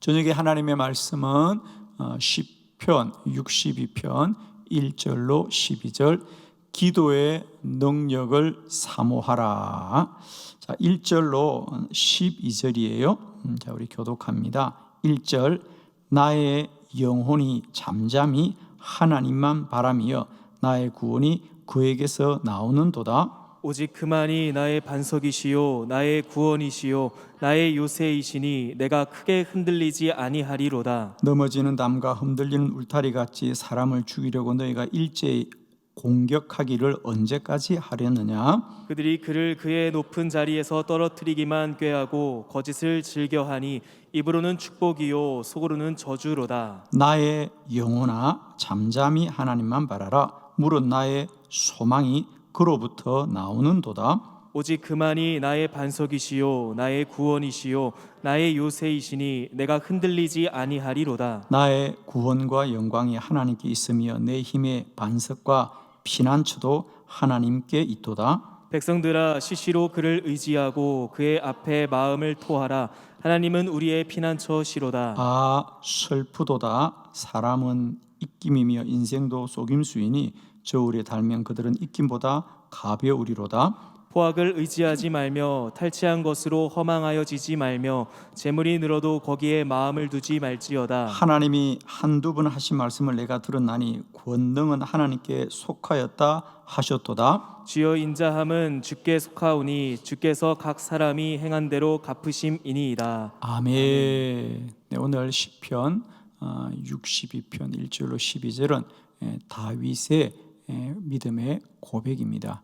저녁에 하나님의 말씀은 시편 62편 1절로 12절 기도의 능력을 사모하라. 자, 1절로 12절이에요. 자, 우리 교독합니다. 1절 나의 영혼이 잠잠히 하나님만 바라며 나의 구원이 그에게서 나오는도다. 오직 그만이 나의 반석이시요 나의 구원이시요 나의 요새이시니 내가 크게 흔들리지 아니하리로다. 넘어지는 담과 흔들리는 울타리 같이 사람을 죽이려고 너희가 일제히 공격하기를 언제까지 하려느냐? 그들이 그를 그의 높은 자리에서 떨어뜨리기만 꾀하고 거짓을 즐겨하니 입으로는 축복이요 속으로는 저주로다. 나의 영혼아 잠잠히 하나님만 바라라. 물은 나의 소망이 그로부터 나오는도다. 오직 그만이 나의 반석이시요 나의 구원이시요 나의 요새이시니 내가 흔들리지 아니하리로다. 나의 구원과 영광이 하나님께 있으며 내 힘의 반석과 피난처도 하나님께 있도다. 백성들아 시시로 그를 의지하고 그의 앞에 마음을 토하라. 하나님은 우리의 피난처시로다. 아 슬프도다. 사람은 입김이며 인생도 속임수이니 저울에 달면 그들은 입김보다 가벼우리로다. 포악을 의지하지 말며 탈취한 것으로 허망하여지지 말며 재물이 늘어도 거기에 마음을 두지 말지어다. 하나님이 한두 번 하신 말씀을 내가 들었나니 권능은 하나님께 속하였다 하셨도다. 주여 인자함은 주께 속하오니 주께서 각 사람이 행한 대로 갚으심이니이다. 아멘. 네, 오늘 시편 62편 1절로 12절은 다윗의 믿음의 고백입니다.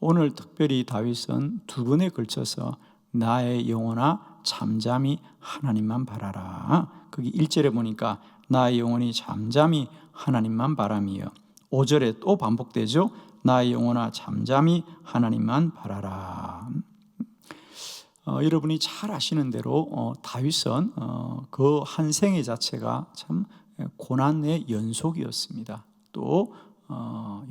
오늘 특별히 다윗은 두 번에 걸쳐서 나의 영혼아 잠잠히 하나님만 바라라. 거기 1절에 보니까 나의 영혼이 잠잠히 하나님만 바라며 5절에 또 반복되죠. 나의 영혼아 잠잠히 하나님만 바라라. 여러분이 잘 아시는 대로 다윗은 그 한 생애 자체가 참 고난의 연속이었습니다. 또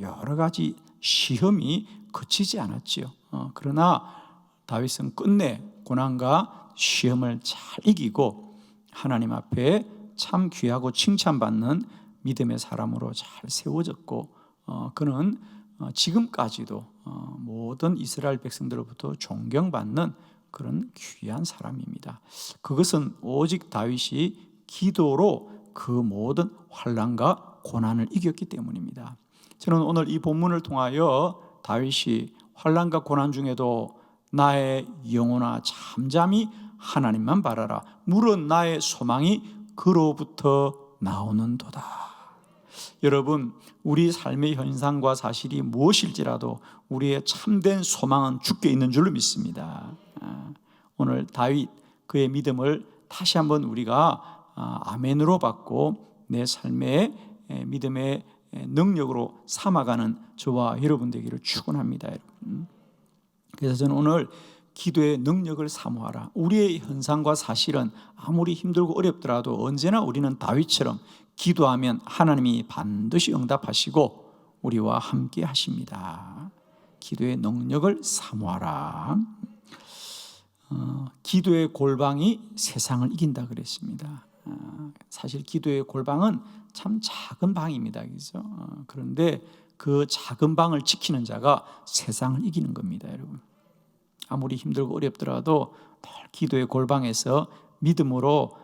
여러 가지 시험이 그치지 않았지요. 그러나 다윗은 끝내 고난과 시험을 잘 이기고 하나님 앞에 참 귀하고 칭찬받는 믿음의 사람으로 잘 세워졌고 그는 지금까지도 모든 이스라엘 백성들로부터 존경받는 그런 귀한 사람입니다. 그것은 오직 다윗이 기도로 그 모든 환난과 고난을 이겼기 때문입니다. 저는 오늘 이 본문을 통하여 다윗이 환난과 고난 중에도 나의 영혼아 잠잠히 하나님만 바라라. 물은 나의 소망이 그로부터 나오는도다. 여러분, 우리 삶의 현상과 사실이 무엇일지라도 우리의 참된 소망은 주께 있는 줄로 믿습니다. 오늘 다윗 그의 믿음을 다시 한번 우리가 아멘으로 받고 내 삶의 믿음의 능력으로 삼아가는 저와 여러분 되기를 축원합니다. 여러분. 그래서 저는 오늘 기도의 능력을 사모하라. 우리의 현상과 사실은 아무리 힘들고 어렵더라도 언제나 우리는 다윗처럼 기도하면 하나님이 반드시 응답하시고 우리와 함께 하십니다. 기도의 능력을 사모하라. 기도의 골방이 세상을 이긴다 그랬습니다. 사실 기도의 골방은 참 작은 방입니다. 그렇죠? 그런데 그 작은 방을 지키는 자가 세상을 이기는 겁니다, 여러분. 아무리 힘들고 어렵더라도 늘 기도의 골방에서 믿음으로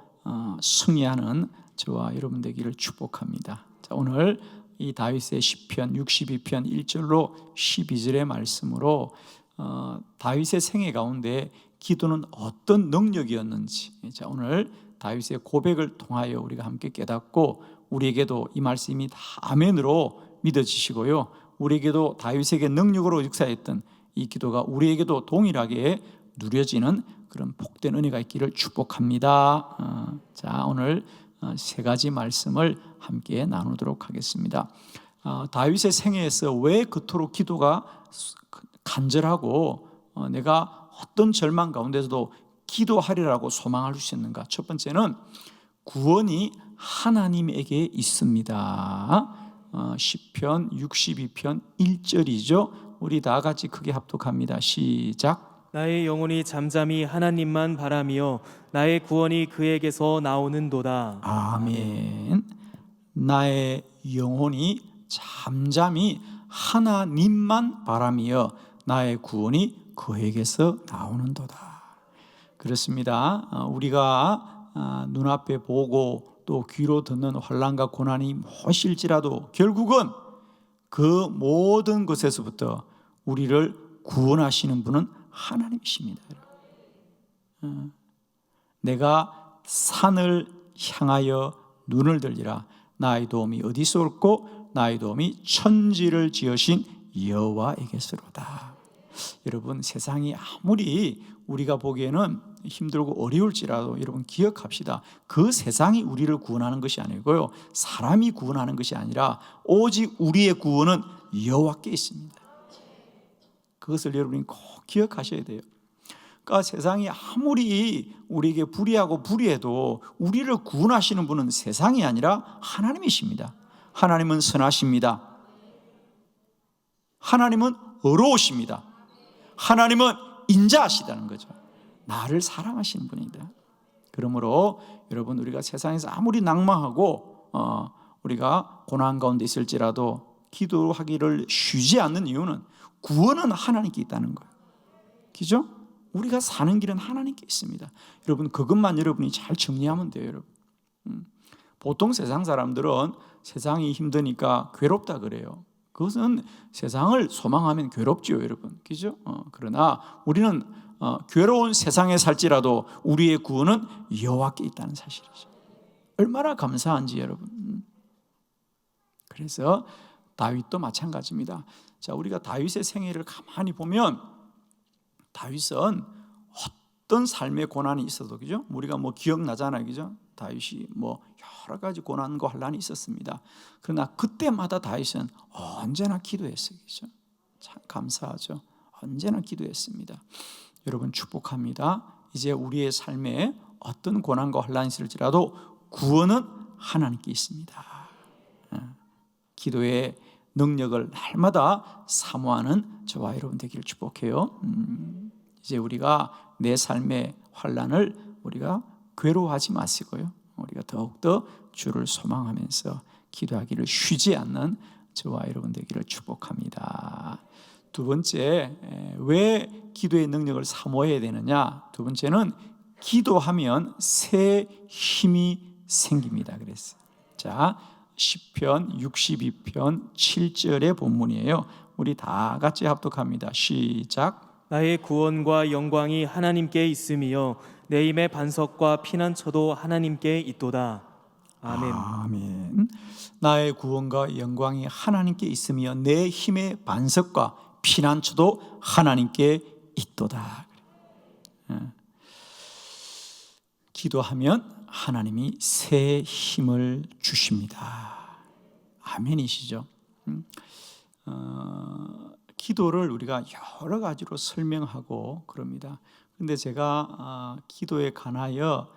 승리하는 저와 여러분 되기를 축복합니다. 자, 오늘 이 다윗의 시편 62편 1절로 12절의 말씀으로 다윗의 생애 가운데 기도는 어떤 능력이었는지, 자, 오늘 다윗의 고백을 통하여 우리가 함께 깨닫고 우리에게도 이 말씀이 다 아멘으로 믿어지시고요, 우리에게도 다윗에게 능력으로 역사했던 이 기도가 우리에게도 동일하게 누려지는 그런 복된 은혜가 있기를 축복합니다. 자, 오늘 세 가지 말씀을 함께 나누도록 하겠습니다. 다윗의 생애에서 왜 그토록 기도가 간절하고 내가 어떤 절망 가운데서도 기도하리라고 소망할 수 있는가? 첫 번째는 구원이 하나님에게 있습니다. 시편 62편 1절이죠. 우리 다 같이 크게 합독합니다. 시작. 나의 영혼이 잠잠히 하나님만 바라며 나의 구원이 그에게서 나오는도다. 아멘. 나의 영혼이 잠잠히 하나님만 바라며 나의 구원이 그에게서 나오는도다. 그렇습니다. 우리가 눈앞에 보고 또 귀로 듣는 환난과 고난이 무엇일지라도 결국은 그 모든 것에서부터 우리를 구원하시는 분은 하나님이십니다. 내가 산을 향하여 눈을 들리라. 나의 도움이 어디서 올고 나의 도움이 천지를 지으신 여호와에게서로다. 여러분, 세상이 아무리 우리가 보기에는 힘들고 어려울지라도 여러분 기억합시다. 그 세상이 우리를 구원하는 것이 아니고요, 사람이 구원하는 것이 아니라 오직 우리의 구원은 여호와께 있습니다. 그것을 여러분이 꼭 기억하셔야 돼요. 그러니까 세상이 아무리 우리에게 불의하고 불의해도 우리를 구원하시는 분은 세상이 아니라 하나님이십니다. 하나님은 선하십니다. 하나님은 의로우십니다. 하나님은 인자하시다는 거죠. 나를 사랑하시는 분이다. 그러므로 여러분, 우리가 세상에서 아무리 낭망하고 우리가 고난 가운데 있을지라도 기도하기를 쉬지 않는 이유는 구원은 하나님께 있다는 거예요. 그죠? 우리가 사는 길은 하나님께 있습니다. 여러분, 그것만 여러분이 잘 정리하면 돼요. 여러분, 보통 세상 사람들은 세상이 힘드니까 괴롭다 그래요. 그것은 세상을 소망하면 괴롭지요, 여러분. 그죠? 그러나 우리는 괴로운 세상에 살지라도 우리의 구원은 여호와께 있다는 사실이죠. 얼마나 감사한지 여러분. 그래서 다윗도 마찬가지입니다. 자, 우리가 다윗의 생애를 가만히 보면 다윗은 어떤 삶의 고난이 있어도, 그죠? 우리가 기억나잖아요, 그죠? 다윗이 여러 가지 고난과 환난이 있었습니다. 그러나 그때마다 다윗은 언제나 기도했어요, 그죠? 참 감사하죠. 언제나 기도했습니다. 여러분, 축복합니다. 이제 우리의 삶에 어떤 고난과 환난이 있을지라도 구원은 하나님께 있습니다. 기도의 능력을 날마다 사모하는 저와 여러분 되기를 축복해요. 이제 우리가 내 삶의 환난을 우리가 괴로워하지 마시고요, 우리가 더욱더 주를 소망하면서 기도하기를 쉬지 않는 저와 여러분 되기를 축복합니다. 두 번째, 왜 기도의 능력을 사모해야 되느냐? 두 번째는 기도하면 새 힘이 생깁니다. 그랬어요. 자, 시편 62편 7절의 본문이에요. 우리 다 같이 합독합니다. 시작. 나의 구원과 영광이 하나님께 있으며 내 힘의 반석과 피난처도 하나님께 있도다. 아멘. 아멘. 나의 구원과 영광이 하나님께 있으며 내 힘의 반석과 피난처도 하나님께 있도다. 기도하면 하나님이 새 힘을 주십니다. 아멘이시죠? 기도를 우리가 여러 가지로 설명하고 그럽니다. 그런데 제가 기도에 관하여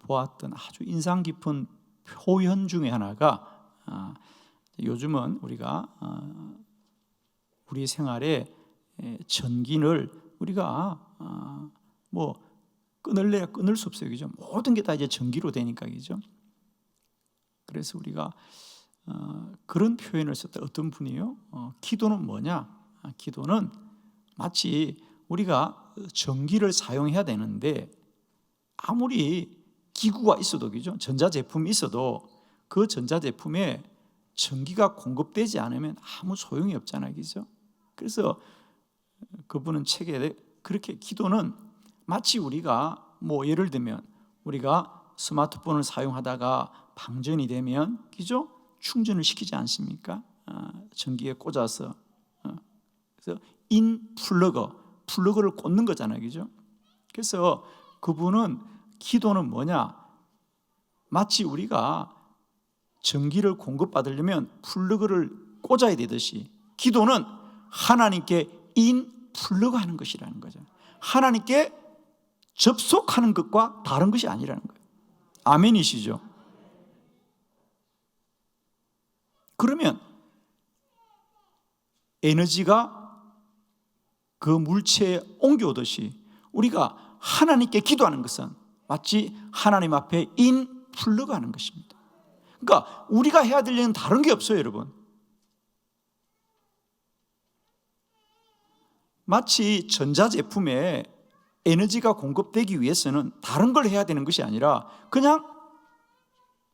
보았던 아주 인상 깊은 표현 중에 하나가, 요즘은 우리가 우리 생활에 전기를 우리가 끊을래야 끊을 수 없어요, 그죠? 모든 게 다 이제 전기로 되니까, 그죠? 그래서 우리가 그런 표현을 썼다. 어떤 분이요? 기도는 뭐냐? 기도는 마치 우리가 전기를 사용해야 되는데 아무리 기구가 있어도, 그죠? 전자제품이 있어도 그 전자제품에 전기가 공급되지 않으면 아무 소용이 없잖아요, 그죠? 그래서 그분은 책에 그렇게 기도는 마치 우리가 예를 들면 우리가 스마트폰을 사용하다가 방전이 되면, 그죠? 충전을 시키지 않습니까? 전기에 꽂아서. 그래서 플러그를 꽂는 거잖아요, 그죠? 그래서 그분은 기도는 뭐냐? 마치 우리가 전기를 공급받으려면 플러그를 꽂아야 되듯이 기도는 하나님께 플러그하는 것이라는 거죠. 하나님께 접속하는 것과 다른 것이 아니라는 거예요. 아멘이시죠? 그러면 에너지가 그 물체에 옮겨오듯이 우리가 하나님께 기도하는 것은 마치 하나님 앞에 인플러그 하는 것입니다. 그러니까 우리가 해야 될 일은 다른 게 없어요, 여러분. 마치 전자제품에 에너지가 공급되기 위해서는 다른 걸 해야 되는 것이 아니라 그냥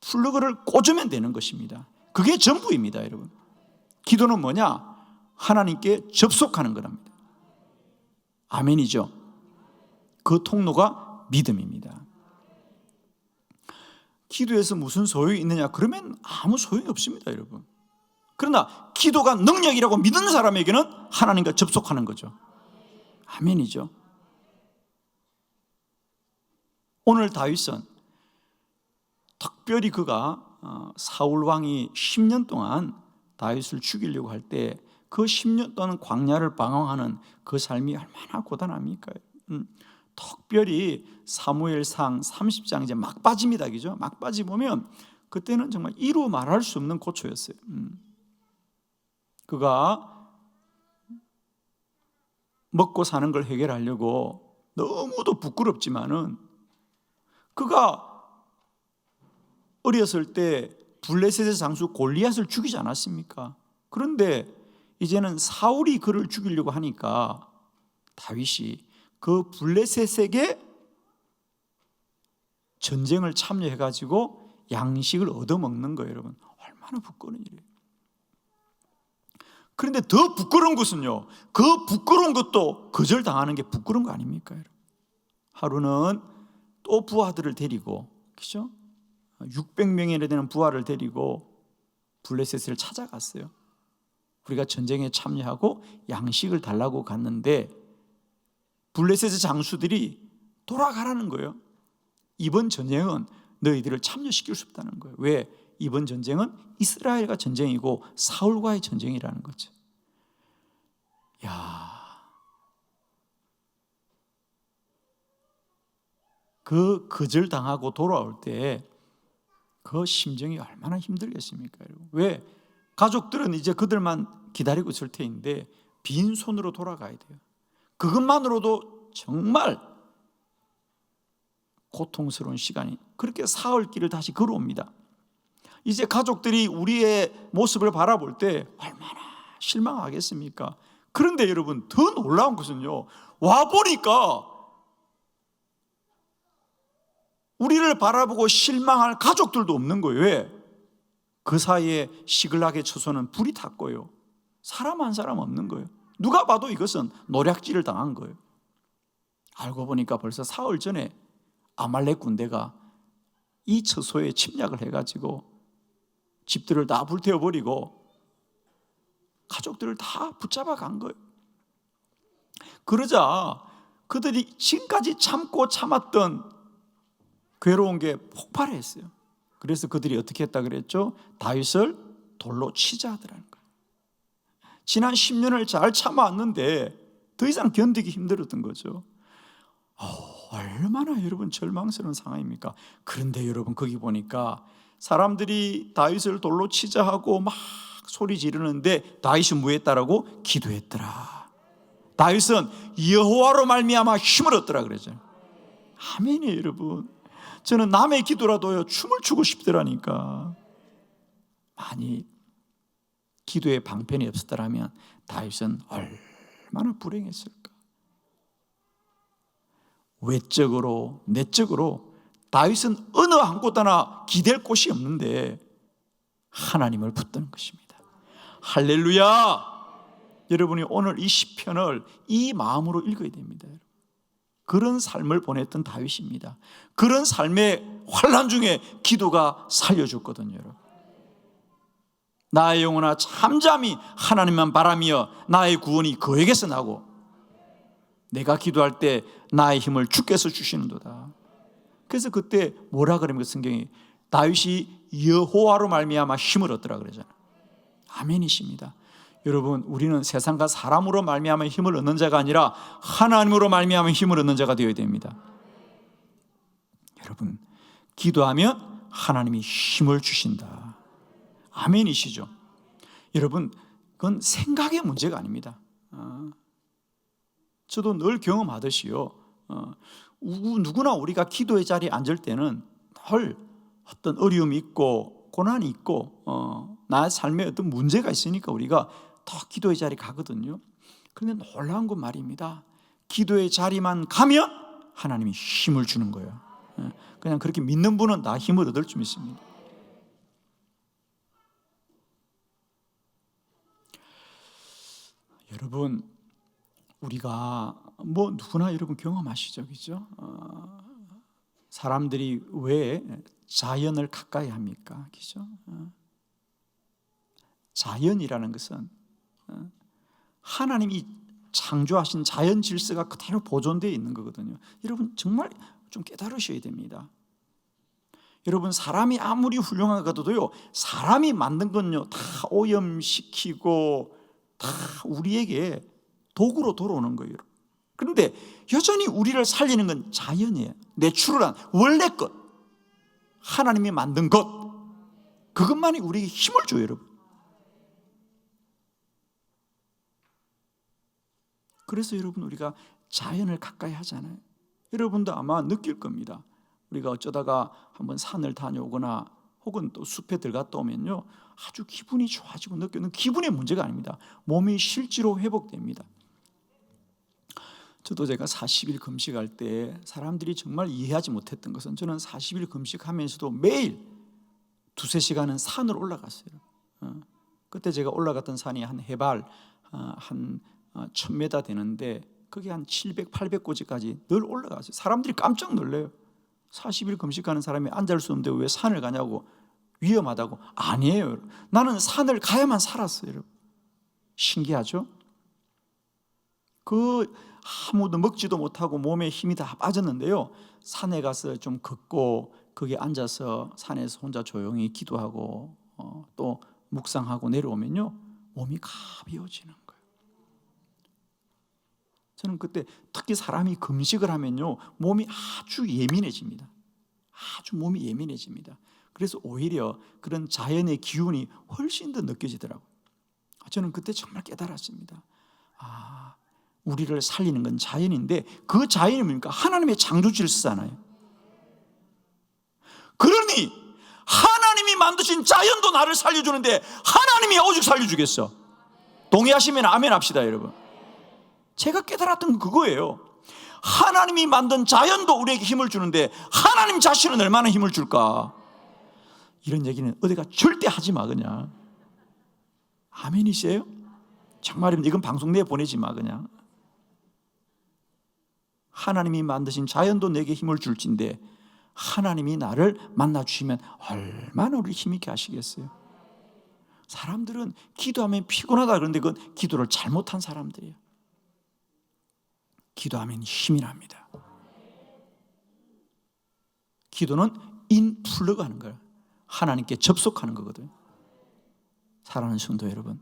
플러그를 꽂으면 되는 것입니다. 그게 전부입니다, 여러분. 기도는 뭐냐? 하나님께 접속하는 거랍니다. 아멘이죠. 그 통로가 믿음입니다. 기도에서 무슨 소용이 있느냐? 그러면 아무 소용이 없습니다, 여러분. 그러나 기도가 능력이라고 믿는 사람에게는 하나님과 접속하는 거죠. 아멘이죠. 오늘 다윗은 특별히 그가 사울 왕이 10년 동안 다윗을 죽이려고 할 때 그 10년 동안 광야를 방황하는 그 삶이 얼마나 고단합니까? 특별히 사무엘상 30장 이제 막바지입니다, 그죠? 막바지 보면 그때는 정말 이루 말할 수 없는 고초였어요. 그가 먹고 사는 걸 해결하려고 너무도 부끄럽지만은 그가 어렸을 때 블레셋의 장수 골리앗을 죽이지 않았습니까? 그런데 이제는 사울이 그를 죽이려고 하니까 다윗이 그 블레셋에게 전쟁을 참여해가지고 양식을 얻어먹는 거예요, 여러분. 얼마나 부끄러운 일이에요. 그런데 더 부끄러운 것은요, 그 부끄러운 것도 거절당하는 게 부끄러운 거 아닙니까, 여러분? 하루는 또 부하들을 데리고, 그죠? 600명이나 되는 부하를 데리고 블레셋을 찾아갔어요. 우리가 전쟁에 참여하고 양식을 달라고 갔는데 블레셋의 장수들이 돌아가라는 거예요. 이번 전쟁은 너희들을 참여시킬 수 없다는 거예요. 왜? 이번 전쟁은 이스라엘과 전쟁이고 사울과의 전쟁이라는 거죠. 그 거절당하고 돌아올 때 그 심정이 얼마나 힘들겠습니까, 여러분? 왜? 가족들은 이제 그들만 기다리고 있을 테인데 빈손으로 돌아가야 돼요. 그것만으로도 정말 고통스러운 시간이, 그렇게 사흘길을 다시 걸어옵니다. 이제 가족들이 우리의 모습을 바라볼 때 얼마나 실망하겠습니까? 그런데 여러분, 더 놀라운 것은요, 와보니까 우리를 바라보고 실망할 가족들도 없는 거예요. 왜? 그 사이에 시글락의 처소는 불이 탔고요, 사람 한 사람 없는 거예요. 누가 봐도 이것은 노략질을 당한 거예요. 알고 보니까 벌써 사흘 전에 아말렉 군대가 이 처소에 침략을 해가지고 집들을 다 불태워버리고 가족들을 다 붙잡아 간 거예요. 그러자 그들이 지금까지 참고 참았던 괴로운 게 폭발했어요. 그래서 그들이 어떻게 했다 그랬죠? 다윗을 돌로 치자 하더라는 거예요. 지난 10년을 잘 참아왔는데 더 이상 견디기 힘들었던 거죠. 얼마나 여러분 절망스러운 상황입니까? 그런데 여러분, 거기 보니까 사람들이 다윗을 돌로 치자 하고 막 소리 지르는데 다윗은 뭐 했다라고? 기도했더라. 다윗은 여호와로 말미암아 힘을 얻더라 그러죠. 아멘이에요, 여러분. 저는 남의 기도라도요 춤을 추고 싶더라니까. 만일 기도에 방편이 없었더라면 다윗은 얼마나 불행했을까. 외적으로 내적으로 다윗은 어느 한 곳 하나 기댈 곳이 없는데 하나님을 붙드는 것입니다. 할렐루야. 여러분이 오늘 이 시편을 이 마음으로 읽어야 됩니다. 그런 삶을 보냈던 다윗입니다. 그런 삶의 환난 중에 기도가 살려줬거든요. 여러분. 나의 영혼아 잠잠히 하나님만 바라며 나의 구원이 그에게서 나고 내가 기도할 때 나의 힘을 주께서 주시는도다. 그래서 그때 뭐라 그럽니까? 성경이 다윗이 여호와로 말미암아 힘을 얻더라 그러잖아요. 아멘이십니다. 여러분, 우리는 세상과 사람으로 말미암아 힘을 얻는 자가 아니라 하나님으로 말미암아 힘을 얻는 자가 되어야 됩니다. 여러분, 기도하면 하나님이 힘을 주신다. 아멘이시죠? 여러분, 그건 생각의 문제가 아닙니다. 저도 늘 경험하듯이요. 누구나 우리가 기도의 자리에 앉을 때는 늘 어떤 어려움이 있고 고난이 있고 나의 삶에 어떤 문제가 있으니까 우리가 더 기도의 자리에 가거든요. 그런데 놀라운 건 말입니다. 기도의 자리만 가면 하나님이 힘을 주는 거예요. 그냥 그렇게 믿는 분은 다 힘을 얻을 줄 믿습니다. 여러분, 우리가 누구나 여러분 경험하시죠, 그죠? 사람들이 왜 자연을 가까이 합니까, 그죠? 자연이라는 것은 하나님이 창조하신 자연 질서가 그대로 보존되어 있는 거거든요. 여러분 정말 좀 깨달으셔야 됩니다. 여러분 사람이 아무리 훌륭하고도요, 사람이 만든 건요 다 오염시키고 다 우리에게 도구로 돌아오는 거예요. 그런데 여전히 우리를 살리는 건 자연이에요. 내추럴한 원래 것, 하나님이 만든 것, 그것만이 우리에게 힘을 줘요, 여러분. 그래서 여러분 우리가 자연을 가까이 하잖아요. 여러분도 아마 느낄 겁니다. 우리가 어쩌다가 한번 산을 다녀오거나 혹은 또 숲에 들어갔다 오면요, 아주 기분이 좋아지고 느끼는 기분의 문제가 아닙니다. 몸이 실제로 회복됩니다. 저도 제가 40일 금식할 때 사람들이 정말 이해하지 못했던 것은, 저는 40일 금식하면서도 매일 2-3시간은 산으로 올라갔어요. 그때 제가 올라갔던 산이 한 해발 한 1000m 되는데 그게 한 700, 800고지까지 늘 올라갔어요. 사람들이 깜짝 놀래요. 40일 금식하는 사람이 앉을 수 없는데 왜 산을 가냐고, 위험하다고. 아니에요. 나는 산을 가야만 살았어요, 여러분. 신기하죠? 아무도 먹지도 못하고 몸에 힘이 다 빠졌는데요, 산에 가서 좀 걷고 거기 앉아서 산에서 혼자 조용히 기도하고 또 묵상하고 내려오면요, 몸이 가벼워지는 거예요. 저는 그때 특히 사람이 금식을 하면요, 몸이 아주 예민해집니다. 아주 몸이 예민해집니다. 그래서 오히려 그런 자연의 기운이 훨씬 더 느껴지더라고요. 저는 그때 정말 깨달았습니다. 우리를 살리는 건 자연인데 그 자연이 뭡니까? 하나님의 창조 질서잖아요. 그러니 하나님이 만드신 자연도 나를 살려주는데 하나님이 오직 살려주겠어? 동의하시면 아멘 합시다, 여러분. 제가 깨달았던 건 그거예요. 하나님이 만든 자연도 우리에게 힘을 주는데 하나님 자신은 얼마나 힘을 줄까? 이런 얘기는 어디가 절대 하지 마, 그냥. 아멘이세요? 정말입니다. 이건 방송 내에 보내지 마, 그냥. 하나님이 만드신 자연도 내게 힘을 줄진데 하나님이 나를 만나주시면 얼마나 우리 힘있게 하시겠어요? 사람들은 기도하면 피곤하다 그러는데 그건 기도를 잘못한 사람들이에요. 기도하면 힘이 납니다. 기도는 인플러그 하는 거예요. 하나님께 접속하는 거거든요. 사랑하는 성도 여러분,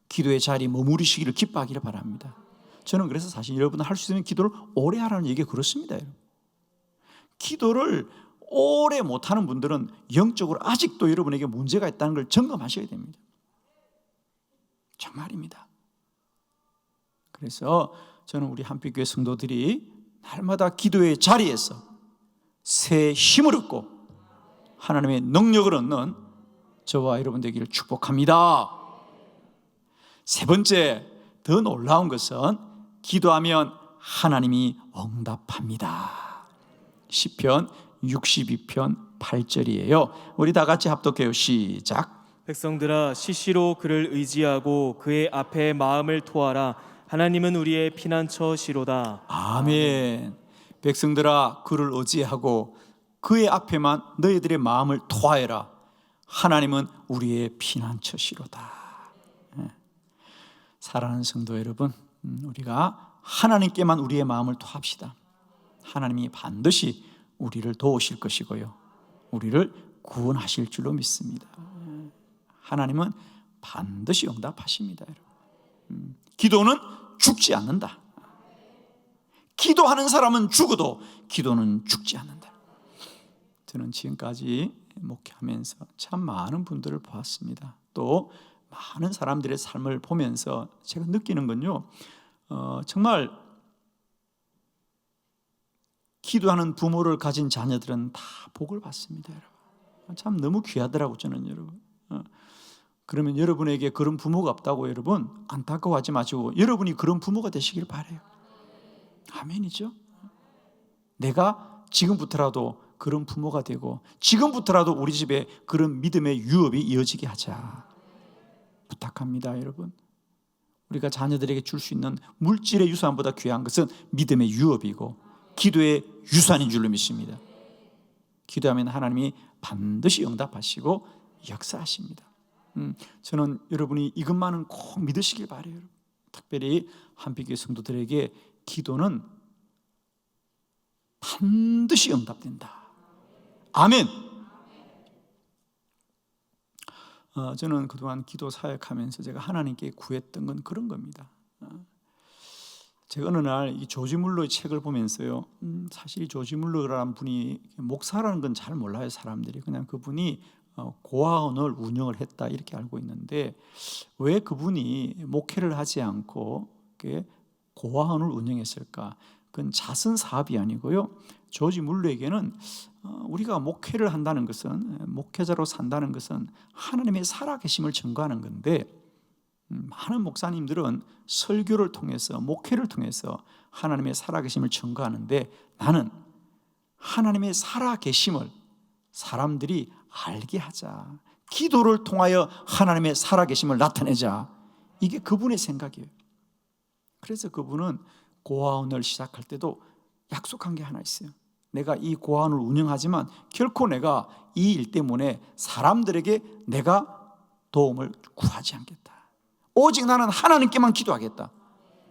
기도의 자리에 머무르시기를 기뻐하기를 바랍니다. 저는 그래서 사실 여러분 할 수 있으면 기도를 오래 하라는 얘기가 그렇습니다, 여러분. 기도를 오래 못하는 분들은 영적으로 아직도 여러분에게 문제가 있다는 걸 점검하셔야 됩니다. 정말입니다. 그래서 저는 우리 한빛교회 성도들이 날마다 기도의 자리에서 새 힘을 얻고 하나님의 능력을 얻는 저와 여러분 되기를 축복합니다. 세 번째, 더 놀라운 것은 기도하면 하나님이 응답합니다. 시편 62편 8절이에요. 우리 다 같이 합독해요. 시작. 백성들아, 시시로 그를 의지하고 그의 앞에 마음을 토하라. 하나님은 우리의 피난처시로다. 아멘. 백성들아, 그를 의지하고 그의 앞에만 너희들의 마음을 토하여라. 하나님은 우리의 피난처시로다. 사랑하는 성도 여러분, 우리가 하나님께만 우리의 마음을 토합시다. 하나님이 반드시 우리를 도우실 것이고요, 우리를 구원하실 줄로 믿습니다. 하나님은 반드시 응답하십니다, 여러분. 기도는 죽지 않는다. 기도하는 사람은 죽어도 기도는 죽지 않는다. 저는 지금까지 목회하면서 참 많은 분들을 보았습니다. 또 많은 사람들의 삶을 보면서 제가 느끼는 건요, 정말 기도하는 부모를 가진 자녀들은 다 복을 받습니다, 여러분. 참 너무 귀하더라고 저는, 여러분. 그러면 여러분에게 그런 부모가 없다고 여러분 안타까워하지 마시고 여러분이 그런 부모가 되시길 바라요. 아멘이죠. 내가 지금부터라도 그런 부모가 되고 지금부터라도 우리 집에 그런 믿음의 유업이 이어지게 하자 부탁합니다, 여러분. 우리가 자녀들에게 줄 수 있는 물질의 유산보다 귀한 것은 믿음의 유업이고 기도의 유산인 줄로 믿습니다. 기도하면 하나님이 반드시 응답하시고 역사하십니다. 저는 여러분이 이것만은 꼭 믿으시길 바라요. 여러분. 특별히 한빛교회 성도들에게 기도는 반드시 응답된다. 아멘. 저는 그동안 기도 사역하면서 제가 하나님께 구했던 건 그런 겁니다. 제가 어느 날 이 조지 물러의 책을 보면서요, 사실 이 조지 물러라는 분이 목사라는 건 잘 몰라요, 사람들이. 그냥 그분이 고아원을 운영을 했다 이렇게 알고 있는데 왜 그분이 목회를 하지 않고 고아원을 운영했을까? 그건 자선 사업이 아니고요, 조지 물러에게는 우리가 목회를 한다는 것은, 목회자로 산다는 것은 하나님의 살아계심을 증거하는 건데 많은 목사님들은 설교를 통해서, 목회를 통해서 하나님의 살아계심을 증거하는데 나는 하나님의 살아계심을 사람들이 알게 하자, 기도를 통하여 하나님의 살아계심을 나타내자, 이게 그분의 생각이에요. 그래서 그분은 고아원을 시작할 때도 약속한 게 하나 있어요. 내가 이 고아원을 운영하지만 결코 내가 이 일 때문에 사람들에게 내가 도움을 구하지 않겠다. 오직 나는 하나님께만 기도하겠다.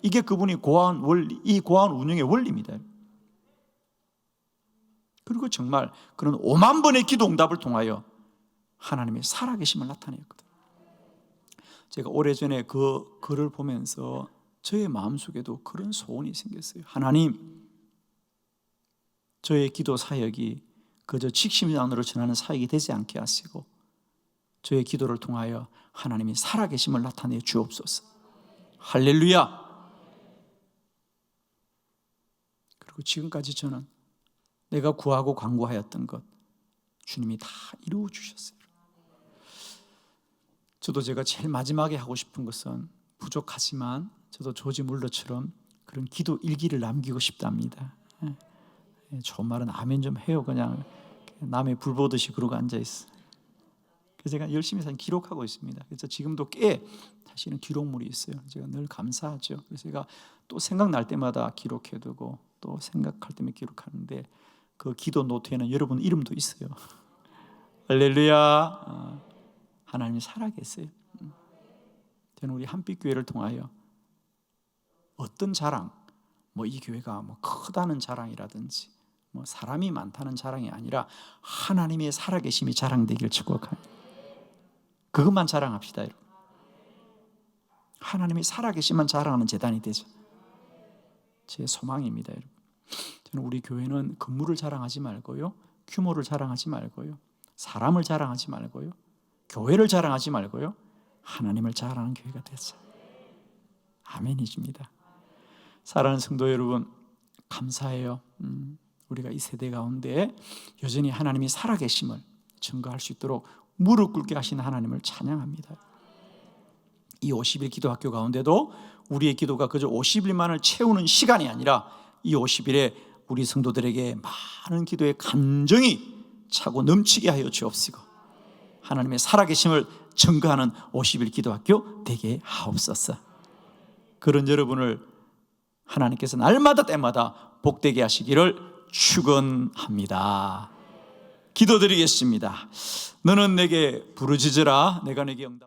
이게 그분이 고아원 원리, 이 고아원 운영의 원리입니다. 그리고 정말 그런 5만 번의 기도 응답을 통하여 하나님의 살아계심을 나타냈거든요. 제가 오래전에 그 글을 보면서 저의 마음속에도 그런 소원이 생겼어요. 하나님, 저의 기도 사역이 그저 직심만으로 전하는 사역이 되지 않게 하시고 저의 기도를 통하여 하나님이 살아계심을 나타내 주옵소서. 할렐루야. 그리고 지금까지 저는 내가 구하고 간구하였던 것 주님이 다 이루어 주셨어요. 저도 제가 제일 마지막에 하고 싶은 것은 부족하지만 저도 조지 물러처럼 그런 기도 일기를 남기고 싶답니다. 좋은 말은 아멘 좀 해요. 그냥 남의 불 보듯이 그러고 앉아있어. 그래서 제가 열심히 기록하고 있습니다. 그래서 지금도 꽤 사실은 기록물이 있어요. 제가 늘 감사하죠. 그래서 제가 또 생각날 때마다 기록해두고 또 생각할 때마다 기록하는데 그 기도 노트에는 여러분 이름도 있어요. 할렐루야. 하나님이 살아계세요. 저는 우리 한빛교회를 통하여 어떤 자랑, 이 교회가 크다는 자랑이라든지 사람이 많다는 자랑이 아니라 하나님의 살아계심이 자랑되길 축복합니다. 그것만 자랑합시다, 여러분. 하나님의 살아계심만 자랑하는 재단이 되죠. 제 소망입니다, 여러분. 저는 우리 교회는 건물을 자랑하지 말고요, 규모를 자랑하지 말고요, 사람을 자랑하지 말고요, 교회를 자랑하지 말고요, 하나님을 자랑하는 교회가 되죠. 아멘이십니다. 사랑하는 성도 여러분, 감사해요. 우리가 이 세대 가운데 여전히 하나님이 살아계심을 증거할 수 있도록 무릎 꿇게 하신 하나님을 찬양합니다. 이 50일 기도학교 가운데도 우리의 기도가 그저 50일만을 채우는 시간이 아니라 이 50일에 우리 성도들에게 많은 기도의 감정이 차고 넘치게 하여 주옵시고 하나님의 살아계심을 증거하는 50일 기도학교 되게 하옵소서. 그런 여러분을 하나님께서 날마다 때마다 복되게 하시기를 축원합니다. 기도드리겠습니다. 너는 내게 부르짖으라 내가 내게 응답